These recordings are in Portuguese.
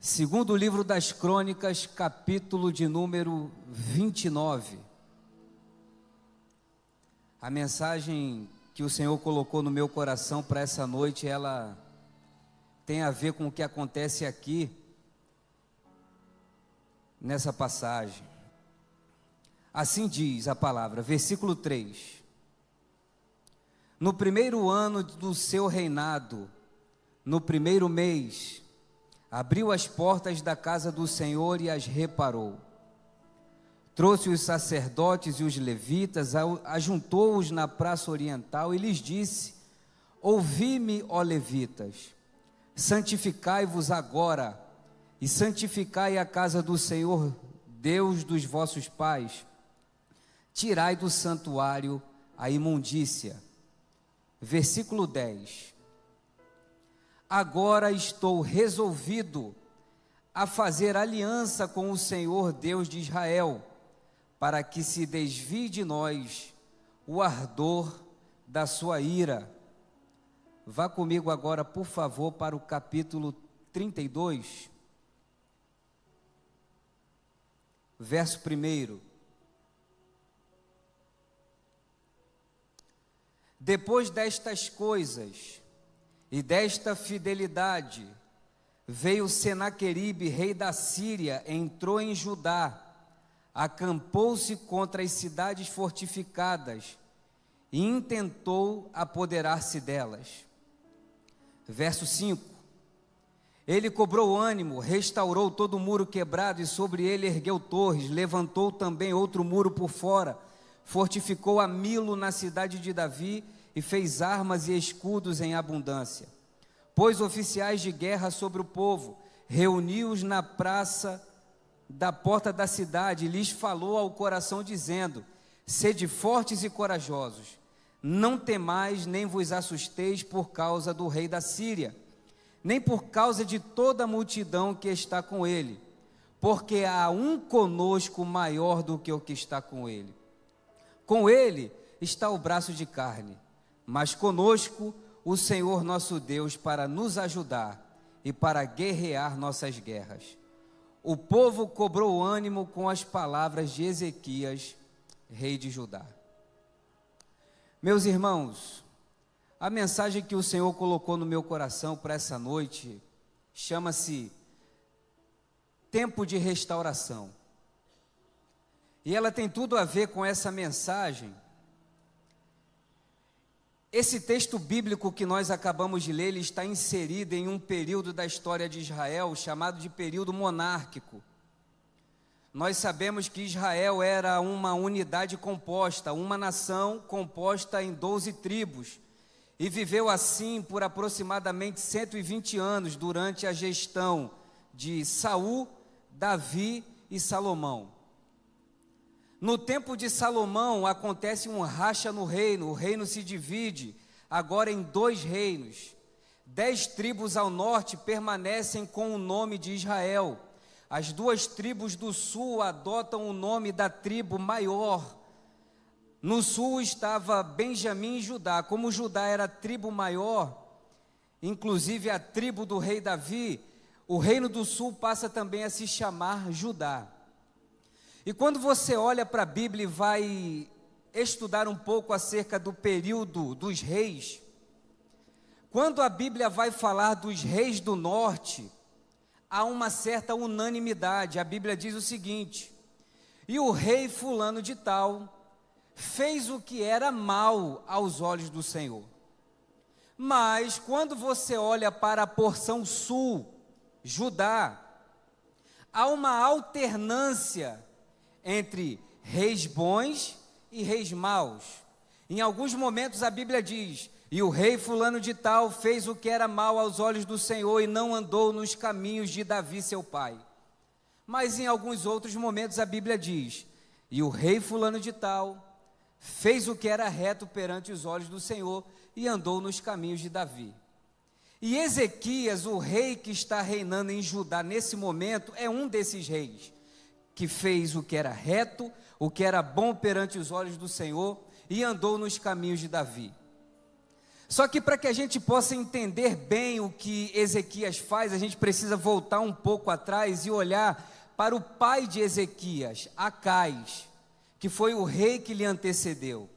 Segundo livro das Crônicas, capítulo de número 29. A mensagem que o Senhor colocou no meu coração para essa noite, ela tem a ver com o que acontece aqui, nessa passagem. Assim diz a palavra, versículo 3. No primeiro ano do seu reinado, no primeiro mês, abriu as portas da casa do Senhor e as reparou. Trouxe os sacerdotes e os levitas, ajuntou-os na praça oriental e lhes disse: ouvi-me, ó levitas, santificai-vos agora e santificai a casa do Senhor, Deus dos vossos pais. Tirai do santuário a imundícia. Versículo 10. Agora estou resolvido a fazer aliança com o Senhor Deus de Israel, para que se desvie de nós o ardor da sua ira. Vá comigo agora, por favor, para o capítulo 32, verso 1. Depois destas coisas e desta fidelidade, veio Senaqueribe, rei da Síria, entrou em Judá, acampou-se contra as cidades fortificadas e intentou apoderar-se delas. Verso 5. Ele cobrou ânimo, restaurou todo o muro quebrado e sobre ele ergueu torres, levantou também outro muro por fora, fortificou a Milo na cidade de Davi e fez armas e escudos em abundância. Pôs oficiais de guerra sobre o povo, reuniu-os na praça da porta da cidade e lhes falou ao coração dizendo: sede fortes e corajosos, não temais nem vos assusteis por causa do rei da Síria, nem por causa de toda a multidão que está com ele, porque há um conosco maior do que o que está com ele. Com ele está o braço de carne, mas conosco o Senhor nosso Deus para nos ajudar e para guerrear nossas guerras. O povo cobrou ânimo com as palavras de Ezequias, rei de Judá. Meus irmãos, a mensagem que o Senhor colocou no meu coração para essa noite chama-se Tempo de Restauração. E ela tem tudo a ver com essa mensagem. Esse texto bíblico que nós acabamos de ler, ele está inserido em um período da história de Israel, chamado de período monárquico. Nós sabemos que Israel era uma unidade composta, uma nação composta em 12 tribos, e viveu assim por aproximadamente 120 anos, durante a gestão de Saul, Davi e Salomão. No tempo de Salomão acontece um racha no reino, o reino se divide agora em 2 reinos. 10 tribos ao norte permanecem com o nome de Israel. As 2 tribos do sul adotam o nome da tribo maior. No sul estava Benjamim e Judá. Como Judá era a tribo maior, inclusive a tribo do rei Davi, o reino do sul passa também a se chamar Judá. E quando você olha para a Bíblia e vai estudar um pouco acerca do período dos reis, quando a Bíblia vai falar dos reis do norte, há uma certa unanimidade. A Bíblia diz o seguinte: e o rei fulano de tal fez o que era mal aos olhos do Senhor. Mas quando você olha para a porção sul, Judá, há uma alternância entre reis bons e reis maus. Em alguns momentos a Bíblia diz: e o rei fulano de tal fez o que era mal aos olhos do Senhor e não andou nos caminhos de Davi seu pai. Mas em alguns outros momentos a Bíblia diz: e o rei fulano de tal fez o que era reto perante os olhos do Senhor e andou nos caminhos de Davi. E Ezequias, o rei que está reinando em Judá nesse momento, é um desses reis que fez o que era reto, o que era bom perante os olhos do Senhor e andou nos caminhos de Davi. Só que para que a gente possa entender bem o que Ezequias faz, a gente precisa voltar um pouco atrás e olhar para o pai de Ezequias, Acais, que foi o rei que lhe antecedeu.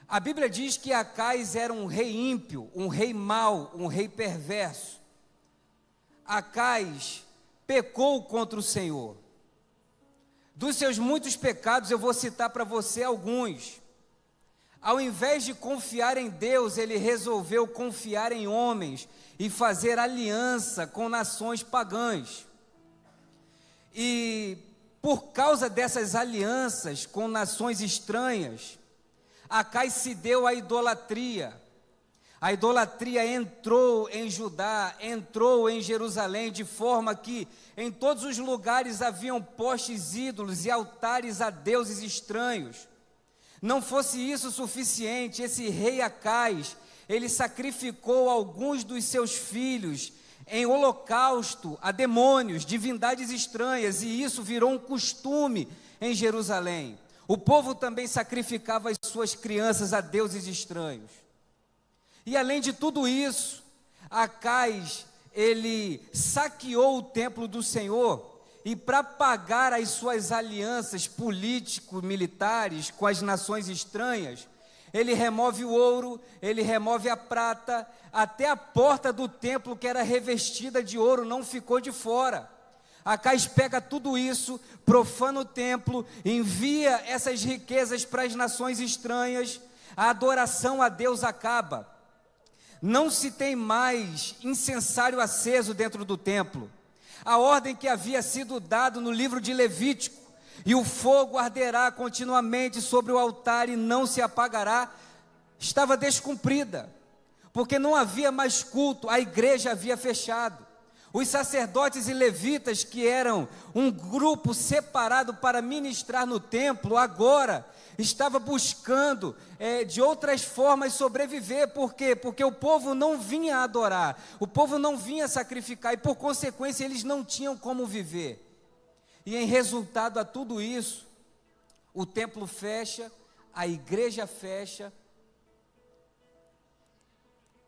A Bíblia diz que Acais era um rei ímpio, um rei mau, um rei perverso. Acais pecou contra o Senhor. Dos seus muitos pecados, eu vou citar para você alguns. Ao invés de confiar em Deus, ele resolveu confiar em homens e fazer aliança com nações pagãs. E por causa dessas alianças com nações estranhas, Acais se deu à idolatria. A idolatria entrou em Judá, entrou em Jerusalém, de forma que em todos os lugares haviam postes ídolos e altares a deuses estranhos. Não fosse isso suficiente, esse rei Acais, ele sacrificou alguns dos seus filhos em holocausto a demônios, divindades estranhas, e isso virou um costume em Jerusalém. O povo também sacrificava as suas crianças a deuses estranhos. E além de tudo isso, Acais, ele saqueou o templo do Senhor, e para pagar as suas alianças político-militares com as nações estranhas, ele remove o ouro, ele remove a prata, até a porta do templo que era revestida de ouro não ficou de fora. Acais pega tudo isso, profana o templo, envia essas riquezas para as nações estranhas, a adoração a Deus acaba. Não se tem mais incensário aceso dentro do templo. A ordem que havia sido dada no livro de Levítico, e o fogo arderá continuamente sobre o altar e não se apagará, estava descumprida, porque não havia mais culto, a igreja havia fechado. Os sacerdotes e levitas, que eram um grupo separado para ministrar no templo, agora estava buscando de outras formas sobreviver. Por quê? Porque o povo não vinha adorar, o povo não vinha sacrificar, e por consequência eles não tinham como viver. E em resultado a tudo isso, o templo fecha, a igreja fecha,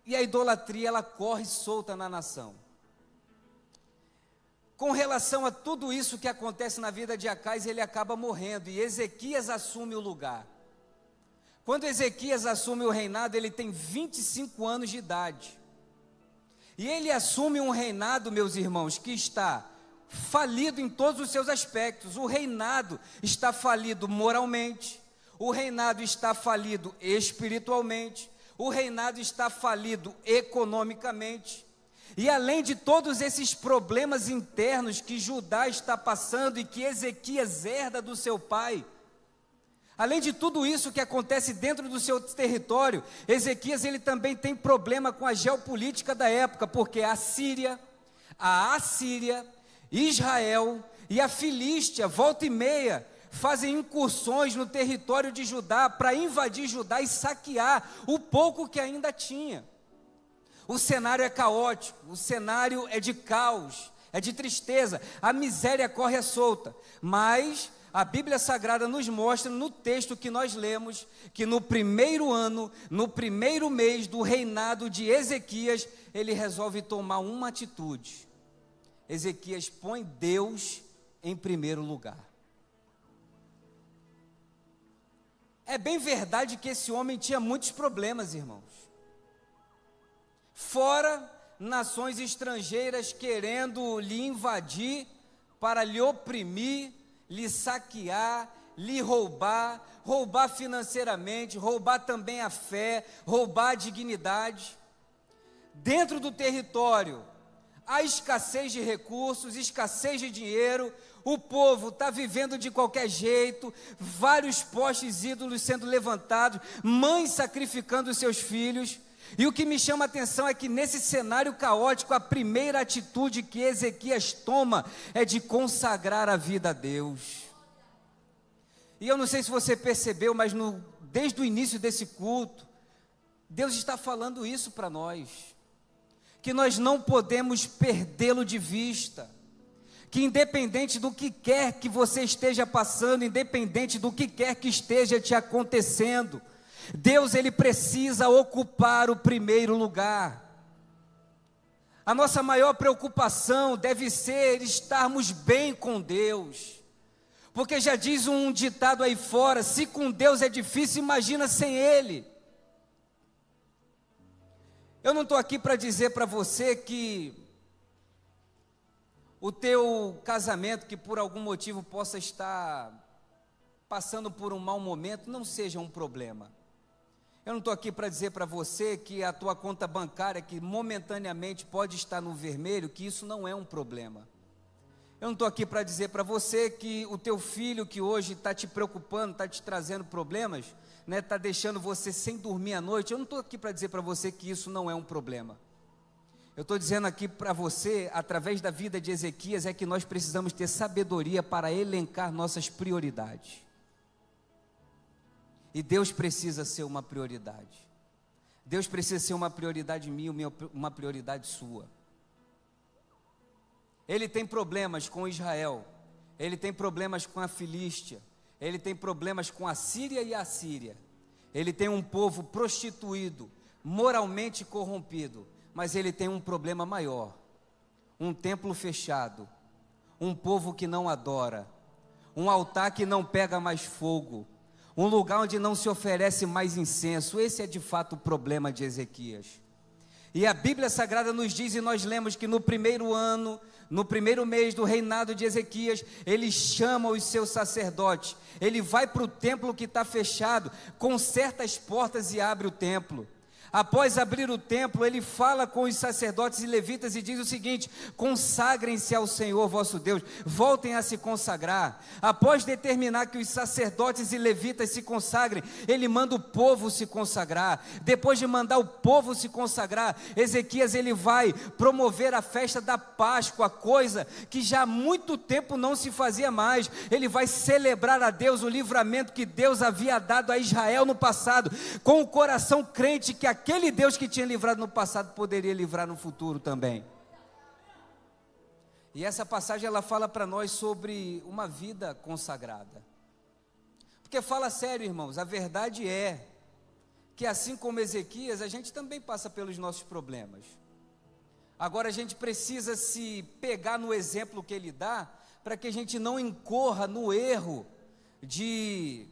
e a idolatria ela corre solta na nação. Com relação a tudo isso que acontece na vida de Acais, ele acaba morrendo, e Ezequias assume o lugar. Quando Ezequias assume o reinado, ele tem 25 anos de idade. E ele assume um reinado, meus irmãos, que está falido em todos os seus aspectos. O reinado está falido moralmente, o reinado está falido espiritualmente, o reinado está falido economicamente. E além de todos esses problemas internos que Judá está passando e que Ezequias herda do seu pai, além de tudo isso que acontece dentro do seu território, Ezequias ele também tem problema com a geopolítica da época, porque a Síria, a Assíria, Israel e a Filístia, volta e meia, fazem incursões no território de Judá para invadir Judá e saquear o pouco que ainda tinha. O cenário é caótico, o cenário é de caos, é de tristeza, a miséria corre à solta. Mas a Bíblia Sagrada nos mostra no texto que nós lemos, que no primeiro ano, no primeiro mês do reinado de Ezequias, ele resolve tomar uma atitude. Ezequias põe Deus em primeiro lugar. É bem verdade que esse homem tinha muitos problemas, irmãos. Fora nações estrangeiras querendo lhe invadir para lhe oprimir, lhe saquear, lhe roubar, roubar financeiramente, roubar também a fé, roubar a dignidade. Dentro do território, há escassez de recursos, escassez de dinheiro, o povo está vivendo de qualquer jeito, vários postes ídolos sendo levantados, mães sacrificando os seus filhos. E o que me chama a atenção é que nesse cenário caótico, a primeira atitude que Ezequias toma é de consagrar a vida a Deus. E eu não sei se você percebeu, mas desde o início desse culto, Deus está falando isso para nós, que nós não podemos perdê-lo de vista, que independente do que quer que você esteja passando, independente do que quer que esteja te acontecendo, Deus, ele precisa ocupar o primeiro lugar. A nossa maior preocupação deve ser estarmos bem com Deus. Porque já diz um ditado aí fora, se com Deus é difícil, imagina sem Ele. Eu não estou aqui para dizer para você que o teu casamento, que por algum motivo possa estar passando por um mau momento, não seja um problema. Eu não estou aqui para dizer para você que a tua conta bancária, que momentaneamente pode estar no vermelho, que isso não é um problema. Eu não estou aqui para dizer para você que o teu filho que hoje está te preocupando, está te trazendo problemas, né, está deixando você sem dormir à noite. Eu não estou aqui para dizer para você que isso não é um problema. Eu estou dizendo aqui para você, através da vida de Ezequias, é que nós precisamos ter sabedoria para elencar nossas prioridades. E Deus precisa ser uma prioridade. Deus precisa ser uma prioridade minha, uma prioridade sua. Ele tem problemas com Israel, ele tem problemas com a Filístia, ele tem problemas com a Síria e a Síria. Ele tem um povo prostituído, moralmente corrompido, mas ele tem um problema maior: um templo fechado, um povo que não adora, um altar que não pega mais fogo, um lugar onde não se oferece mais incenso. Esse é de fato o problema de Ezequias. E a Bíblia Sagrada nos diz, e nós lemos que no primeiro ano, no primeiro mês do reinado de Ezequias, ele chama os seus sacerdotes, ele vai para o templo que está fechado, conserta as portas e abre o templo. Após abrir o templo, ele fala com os sacerdotes e levitas e diz o seguinte: consagrem-se ao Senhor vosso Deus, voltem a se consagrar. Após determinar que os sacerdotes e levitas se consagrem, ele manda o povo se consagrar. Depois de mandar o povo se consagrar, Ezequias ele vai promover a festa da Páscoa, coisa que já há muito tempo não se fazia mais. Ele vai celebrar a Deus o livramento que Deus havia dado a Israel no passado, com o coração crente que aquele Deus que tinha livrado no passado poderia livrar no futuro também. E essa passagem ela fala para nós sobre uma vida consagrada. Porque fala sério, irmãos, a verdade é que assim como Ezequias, a gente também passa pelos nossos problemas. Agora a gente precisa se pegar no exemplo que ele dá, para que a gente não incorra no erro de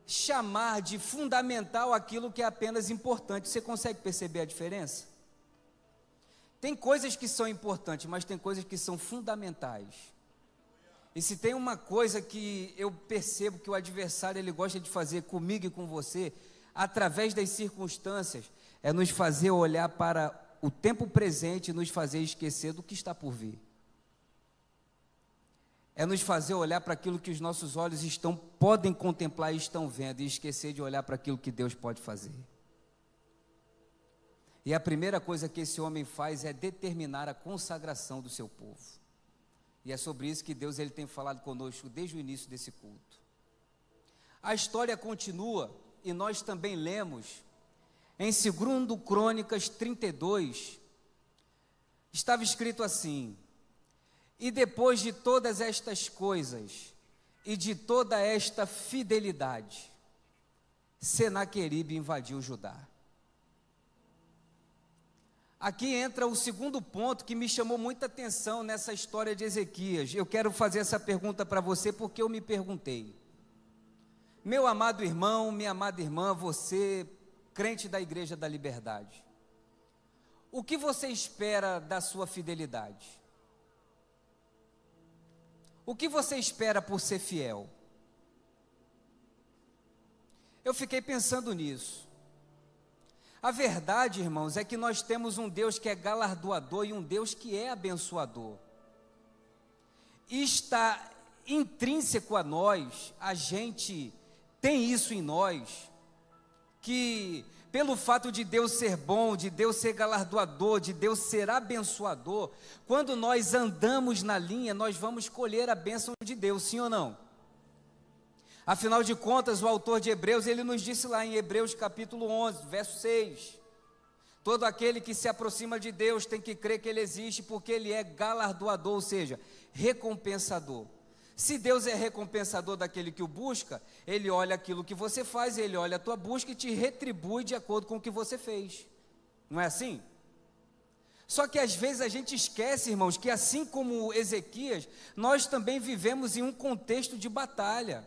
chamar de fundamental aquilo que é apenas importante. Você consegue perceber a diferença? Tem coisas que são importantes, mas tem coisas que são fundamentais. E se tem uma coisa que eu percebo que o adversário ele gosta de fazer comigo e com você, através das circunstâncias, é nos fazer olhar para o tempo presente e nos fazer esquecer do que está por vir. É nos fazer olhar para aquilo que os nossos olhos podem contemplar e estão vendo, e esquecer de olhar para aquilo que Deus pode fazer. E a primeira coisa que esse homem faz é determinar a consagração do seu povo. E é sobre isso que Deus ele tem falado conosco desde o início desse culto. A história continua, e nós também lemos, em 2 Crônicas 32, estava escrito assim: e depois de todas estas coisas, e de toda esta fidelidade, Senaqueribe invadiu Judá. Aqui entra o segundo ponto que me chamou muita atenção nessa história de Ezequias. Eu quero fazer essa pergunta para você porque eu me perguntei. Meu amado irmão, minha amada irmã, você, crente da Igreja da Liberdade, o que você espera da sua fidelidade? O que você espera por ser fiel? Eu fiquei pensando nisso. A verdade, irmãos, é que nós temos um Deus que é galardoador e um Deus que é abençoador. E está intrínseco a nós, a gente tem isso em nós, que pelo fato de Deus ser bom, de Deus ser galardoador, de Deus ser abençoador, quando nós andamos na linha, nós vamos colher a bênção de Deus, sim ou não? Afinal de contas, o autor de Hebreus, ele nos disse lá em Hebreus capítulo 11, verso 6, todo aquele que se aproxima de Deus tem que crer que Ele existe, porque Ele é galardoador, ou seja, recompensador. Se Deus é recompensador daquele que o busca, Ele olha aquilo que você faz, Ele olha a tua busca e te retribui de acordo com o que você fez. Não é assim? Só que às vezes a gente esquece, irmãos, que assim como Ezequias, nós também vivemos em um contexto de batalha.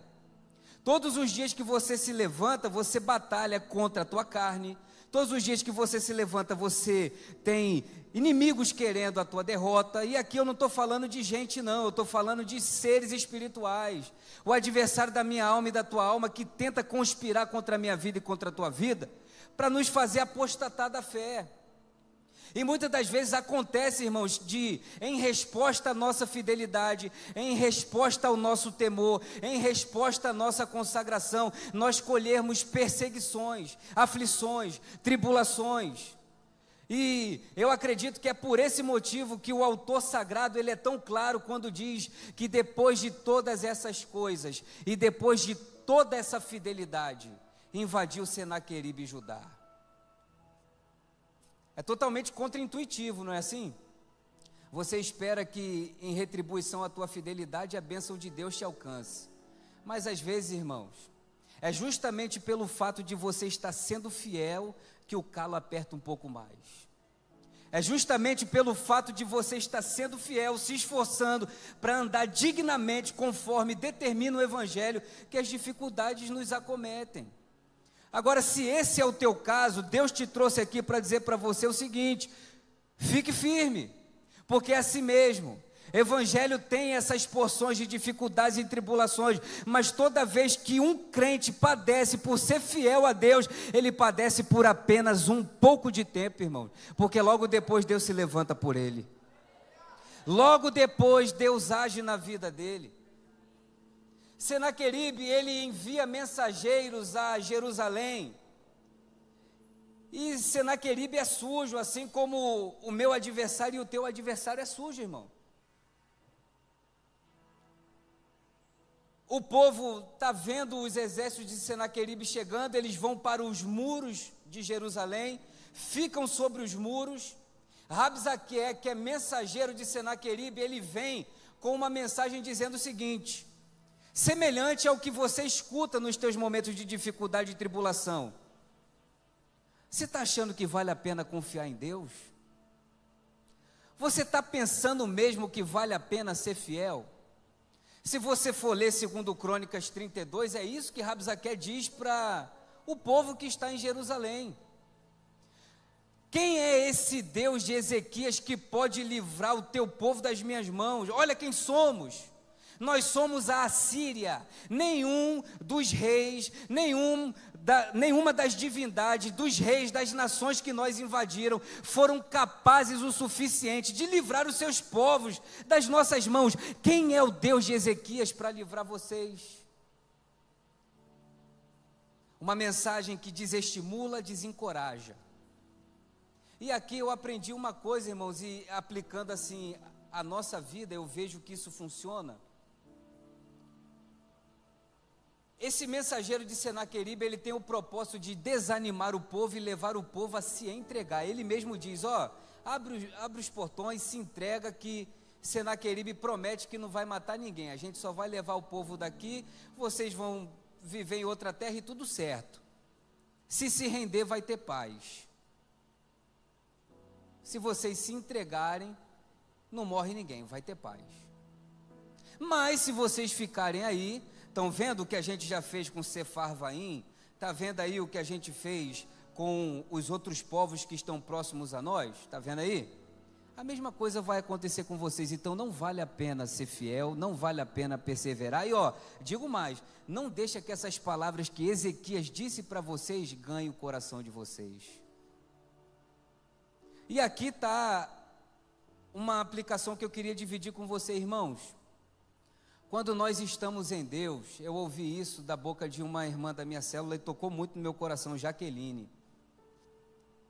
Todos os dias que você se levanta, você batalha contra a tua carne. Todos os dias que você se levanta, você tem inimigos querendo a tua derrota. E aqui eu não estou falando de gente não, eu estou falando de seres espirituais. O adversário da minha alma e da tua alma que tenta conspirar contra a minha vida e contra a tua vida, para nos fazer apostatar da fé. E muitas das vezes acontece, irmãos, em resposta à nossa fidelidade, em resposta ao nosso temor, em resposta à nossa consagração, nós colhermos perseguições, aflições, tribulações. E eu acredito que é por esse motivo que o autor sagrado, ele é tão claro quando diz que depois de todas essas coisas, e depois de toda essa fidelidade, invadiu Senaqueribe e Judá. É totalmente contraintuitivo, não é assim? Você espera que em retribuição à tua fidelidade a bênção de Deus te alcance. Mas às vezes, irmãos, é justamente pelo fato de você estar sendo fiel que o calo aperta um pouco mais. É justamente pelo fato de você estar sendo fiel, se esforçando para andar dignamente conforme determina o Evangelho, que as dificuldades nos acometem. Agora, se esse é o teu caso, Deus te trouxe aqui para dizer para você o seguinte: fique firme, porque é assim mesmo. Evangelho tem essas porções de dificuldades e tribulações, mas toda vez que um crente padece por ser fiel a Deus, ele padece por apenas um pouco de tempo, irmão, porque logo depois Deus se levanta por ele. Logo depois Deus age na vida dele. Senaqueribe, ele envia mensageiros a Jerusalém, e Senaqueribe é sujo, assim como o meu adversário e o teu adversário é sujo, irmão. O povo está vendo os exércitos de Senaqueribe chegando, eles vão para os muros de Jerusalém, ficam sobre os muros. Rabsaque, que é mensageiro de Senaqueribe, ele vem com uma mensagem dizendo o seguinte: semelhante ao que você escuta nos teus momentos de dificuldade e tribulação. Você está achando que vale a pena confiar em Deus? Você está pensando mesmo que vale a pena ser fiel? Se você for ler 2 Crônicas 32, é isso que Rabsaque diz para o povo que está em Jerusalém. Quem é esse Deus de Ezequias que pode livrar o teu povo das minhas mãos? Olha quem somos. Nós somos a Assíria. Nenhum dos reis, nenhuma das divindades, dos reis, das nações que nós invadiram, foram capazes o suficiente de livrar os seus povos das nossas mãos. Quem é o Deus de Ezequias para livrar vocês? Uma mensagem que desestimula, desencoraja. E aqui eu aprendi uma coisa, irmãos, e aplicando assim a nossa vida, eu vejo que isso funciona. Esse mensageiro de Senaqueribe, ele tem o propósito de desanimar o povo e levar o povo a se entregar. Ele mesmo diz: abre os portões, se entrega, que Senaqueribe promete que não vai matar ninguém. A gente só vai levar o povo daqui, vocês vão viver em outra terra e tudo certo. Se render, vai ter paz. Se vocês se entregarem, não morre ninguém, vai ter paz. Mas se vocês ficarem aí, estão vendo o que a gente já fez com Sefarvaim? Está vendo aí o que a gente fez com os outros povos que estão próximos a nós? Está vendo aí? A mesma coisa vai acontecer com vocês. Então não vale a pena ser fiel, não vale a pena perseverar. E digo mais, não deixa que essas palavras que Ezequias disse para vocês ganhem o coração de vocês. E aqui está uma aplicação que eu queria dividir com vocês, irmãos. Quando nós estamos em Deus, eu ouvi isso da boca de uma irmã da minha célula e tocou muito no meu coração, Jaqueline.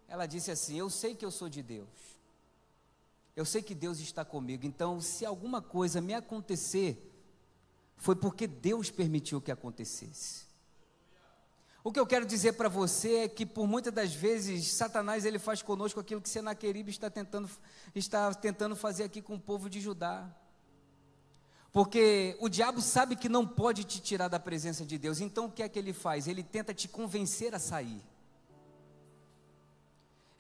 Ela disse assim: eu sei que eu sou de Deus, eu sei que Deus está comigo, então se alguma coisa me acontecer, foi porque Deus permitiu que acontecesse. O que eu quero dizer para você é que por muitas das vezes Satanás ele faz conosco aquilo que Senaqueribe está tentando fazer aqui com o povo de Judá. Porque o diabo sabe que não pode te tirar da presença de Deus. Então o que é que ele faz? Ele tenta te convencer a sair.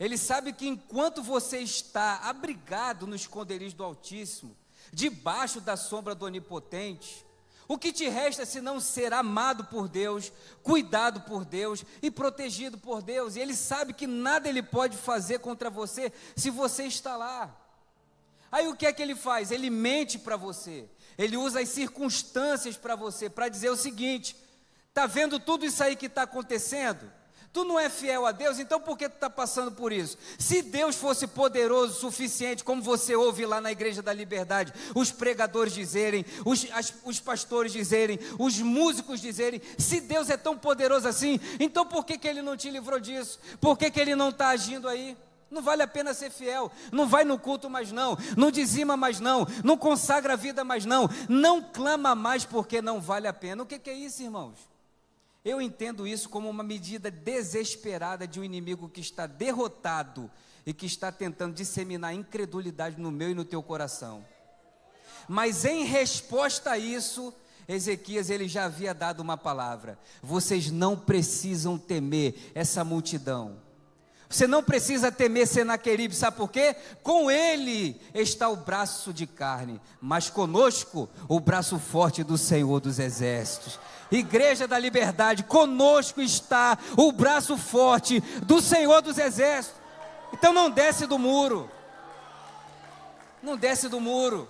Ele sabe que enquanto você está abrigado no esconderijo do Altíssimo, debaixo da sombra do Onipotente, o que te resta senão ser amado por Deus, cuidado por Deus e protegido por Deus. E ele sabe que nada ele pode fazer contra você se você está lá. Aí o que é que ele faz? Ele mente para você. Ele usa as circunstâncias para você, para dizer o seguinte: está vendo tudo isso aí que está acontecendo? Tu não é fiel a Deus, então por que tu está passando por isso? Se Deus fosse poderoso o suficiente, como você ouve lá na Igreja da Liberdade, os pregadores dizerem, os pastores dizerem, os músicos dizerem, se Deus é tão poderoso assim, então por que Ele não te livrou disso? Por que Ele não está agindo aí? Não vale a pena ser fiel, não vai no culto mais não, não dizima mais não, não consagra a vida mais não, não clama mais porque não vale a pena. O que é isso, irmãos? Eu entendo isso como uma medida desesperada de um inimigo que está derrotado e que está tentando disseminar incredulidade no meu e no teu coração. Mas em resposta a isso, Ezequias ele já havia dado uma palavra: vocês não precisam temer essa multidão. Você não precisa temer Senaqueribe, sabe por quê? Com ele está o braço de carne, mas conosco o braço forte do Senhor dos Exércitos. Igreja da Liberdade, conosco está o braço forte do Senhor dos Exércitos. Então não desce do muro, não desce do muro,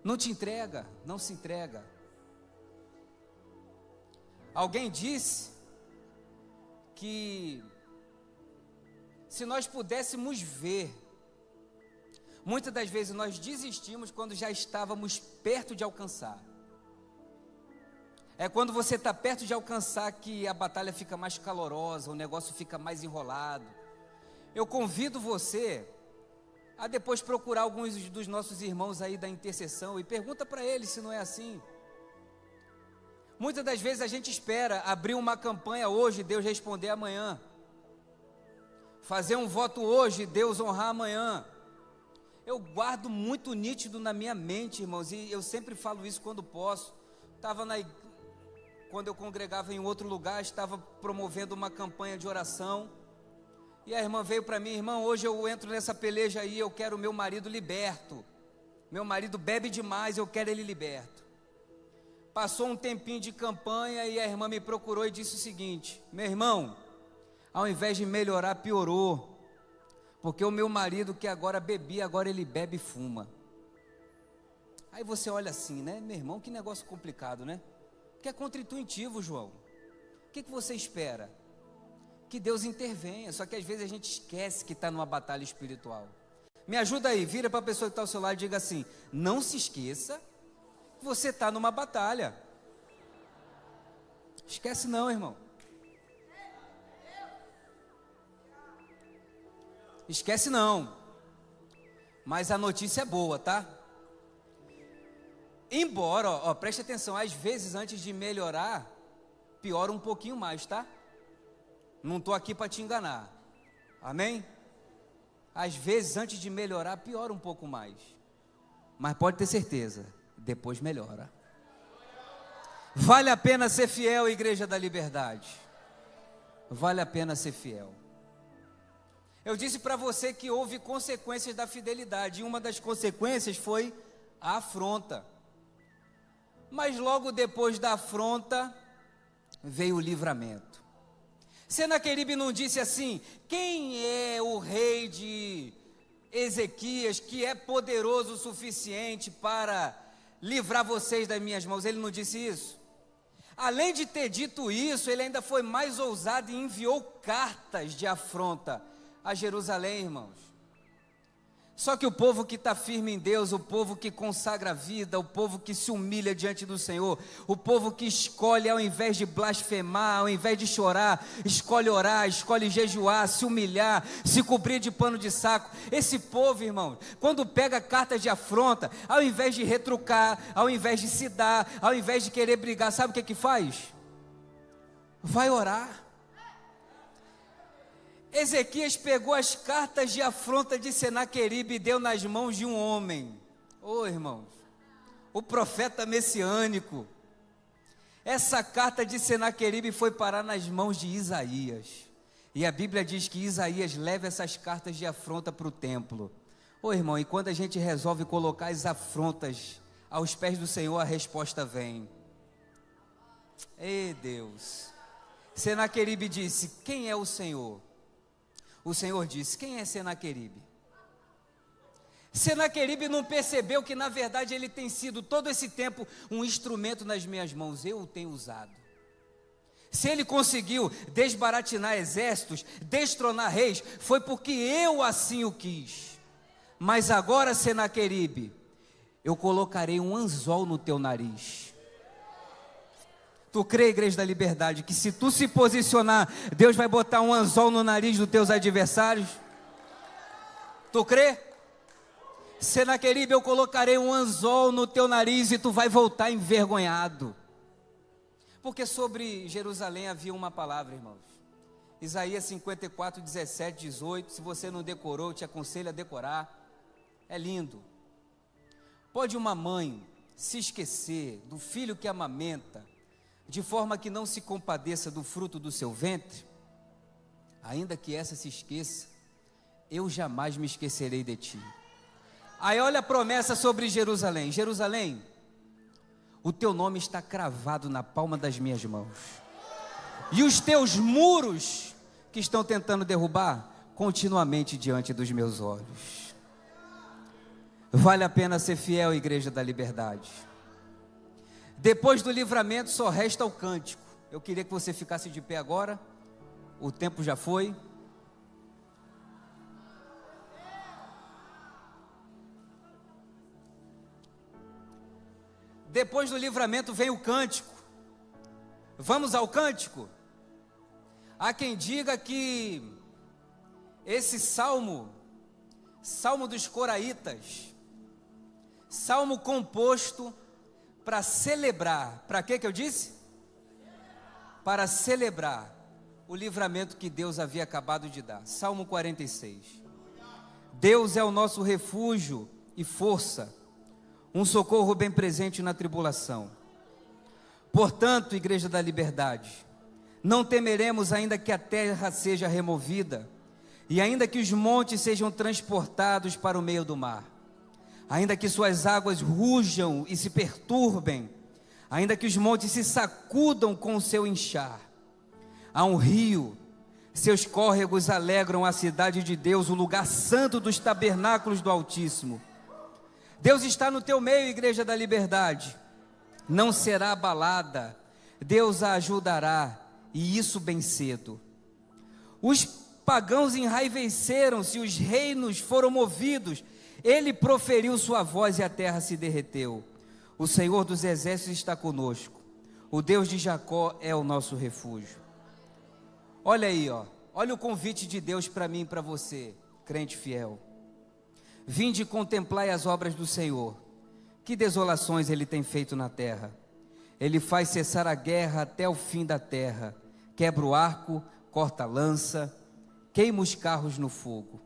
não te entrega, não se entrega. Alguém disse que se nós pudéssemos ver, muitas das vezes nós desistimos quando já estávamos perto de alcançar. É quando você está perto de alcançar que a batalha fica mais calorosa, o negócio fica mais enrolado. Eu convido você a depois procurar alguns dos nossos irmãos aí da intercessão e pergunta para eles se não é assim. Muitas das vezes a gente espera abrir uma campanha hoje e Deus responder amanhã. Fazer um voto hoje e Deus honrar amanhã. Eu guardo muito nítido na minha mente, irmãos, e eu sempre falo isso quando posso. Quando eu congregava em outro lugar, estava promovendo uma campanha de oração, e a irmã veio para mim: irmão, hoje eu entro nessa peleja aí, eu quero o meu marido liberto, meu marido bebe demais, eu quero ele liberto. Passou um tempinho de campanha e a irmã me procurou e disse o seguinte: meu irmão, ao invés de melhorar, piorou, porque o meu marido que agora bebia, agora ele bebe e fuma. Aí você olha assim, né, meu irmão, que negócio complicado, né? Que é contra-intuitivo, João. O que você espera? Que Deus intervenha, só que às vezes a gente esquece que está numa batalha espiritual. Me ajuda aí, vira para a pessoa que está ao seu lado e diga assim: não se esqueça que você está numa batalha. Esquece não, irmão. Esquece não. Mas a notícia é boa, tá? Embora, preste atenção, às vezes antes de melhorar, piora um pouquinho mais, tá? Não estou aqui para te enganar, amém? Às vezes antes de melhorar, piora um pouco mais, mas pode ter certeza, depois melhora. Vale a pena ser fiel, Igreja da Liberdade, vale a pena ser fiel. Eu disse para você que houve consequências da fidelidade, e uma das consequências foi a afronta. Mas logo depois da afronta, veio o livramento. Senaqueribe não disse assim: quem é o rei de Ezequias, que é poderoso o suficiente para livrar vocês das minhas mãos? Ele não disse isso. Além de ter dito isso, ele ainda foi mais ousado e enviou cartas de afronta a Jerusalém, irmãos. Só que o povo que está firme em Deus, o povo que consagra a vida, o povo que se humilha diante do Senhor, o povo que escolhe, ao invés de blasfemar, ao invés de chorar, escolhe orar, escolhe jejuar, se humilhar, se cobrir de pano de saco. Esse povo, irmão, quando pega cartas de afronta, ao invés de retrucar, ao invés de se dar, ao invés de querer brigar, sabe o que faz? Vai orar. Ezequias pegou as cartas de afronta de Senaqueribe e deu nas mãos de um homem. Irmãos, o profeta messiânico. Essa carta de Senaqueribe foi parar nas mãos de Isaías. E a Bíblia diz que Isaías leva essas cartas de afronta para o templo. Ô irmão, e quando a gente resolve colocar as afrontas aos pés do Senhor, a resposta vem. Ei Deus. Senaqueribe disse: quem é o Senhor? O Senhor disse: quem é Senaqueribe? Senaqueribe não percebeu que na verdade ele tem sido todo esse tempo um instrumento nas minhas mãos, eu o tenho usado. Se ele conseguiu desbaratinar exércitos, destronar reis, foi porque eu assim o quis. Mas agora, Senaqueribe, eu colocarei um anzol no teu nariz. Tu crê, Igreja da Liberdade, que se tu se posicionar, Deus vai botar um anzol no nariz dos teus adversários? Tu crê? Senaqueribe, eu colocarei um anzol no teu nariz e tu vai voltar envergonhado. Porque sobre Jerusalém havia uma palavra, irmãos. Isaías 54, 17, 18. Se você não decorou, eu te aconselho a decorar. É lindo. Pode uma mãe se esquecer do filho que amamenta, de forma que não se compadeça do fruto do seu ventre? Ainda que essa se esqueça, eu jamais me esquecerei de ti. Aí olha a promessa sobre Jerusalém. Jerusalém, o teu nome está cravado na palma das minhas mãos. E os teus muros que estão tentando derrubar, continuamente diante dos meus olhos. Vale a pena ser fiel, Igreja da Liberdade. Depois do livramento só resta o cântico. Eu queria que você ficasse de pé agora. O tempo já foi. Depois do livramento vem o cântico. Vamos ao cântico? Há quem diga que esse salmo dos coraitas, salmo composto para celebrar, para quê que eu disse? Para celebrar o livramento que Deus havia acabado de dar. Salmo 46. Deus é o nosso refúgio e força, um socorro bem presente na tribulação. Portanto, Igreja da Liberdade, não temeremos ainda que a terra seja removida, e ainda que os montes sejam transportados para o meio do mar, ainda que suas águas rujam e se perturbem, ainda que os montes se sacudam com o seu inchar. Há um rio, seus córregos alegram a cidade de Deus, o lugar santo dos tabernáculos do Altíssimo. Deus está no teu meio, Igreja da Liberdade. Não será abalada, Deus a ajudará, e isso bem cedo. Os pagãos enraiveceram-se, os reinos foram movidos. Ele proferiu sua voz e a terra se derreteu. O Senhor dos exércitos está conosco. O Deus de Jacó é o nosso refúgio. Olha aí, ó. Olha o convite de Deus para mim e para você, crente fiel. Vinde e contemplai as obras do Senhor. Que desolações Ele tem feito na terra. Ele faz cessar a guerra até o fim da terra. Quebra o arco, corta a lança, queima os carros no fogo.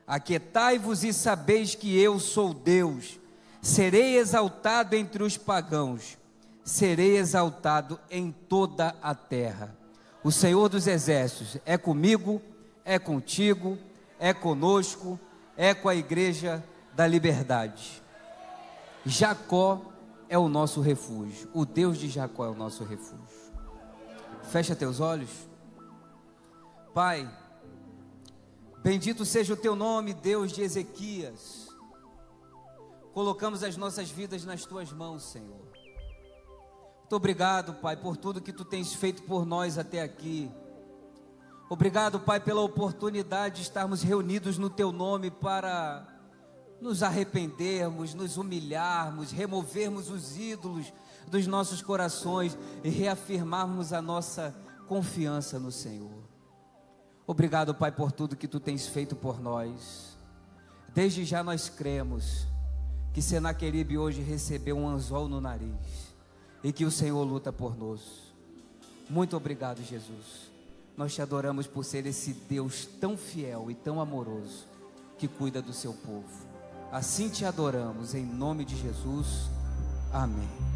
Aquietai-vos e sabeis que eu sou Deus. Serei exaltado entre os pagãos. Serei exaltado em toda a terra. O Senhor dos exércitos é comigo, é contigo, é conosco, é com a Igreja da Liberdade. Jacó é o nosso refúgio. O Deus de Jacó é o nosso refúgio. Fecha teus olhos. Pai, bendito seja o teu nome, Deus de Ezequias. Colocamos as nossas vidas nas tuas mãos, Senhor. Muito obrigado, Pai, por tudo que tu tens feito por nós até aqui. Obrigado, Pai, pela oportunidade de estarmos reunidos no teu nome para nos arrependermos, nos humilharmos, removermos os ídolos dos nossos corações e reafirmarmos a nossa confiança no Senhor. Obrigado, Pai, por tudo que tu tens feito por nós. Desde já nós cremos que Senaqueribe hoje recebeu um anzol no nariz e que o Senhor luta por nós. Muito obrigado, Jesus. Nós te adoramos por ser esse Deus tão fiel e tão amoroso que cuida do seu povo. Assim te adoramos, em nome de Jesus. Amém.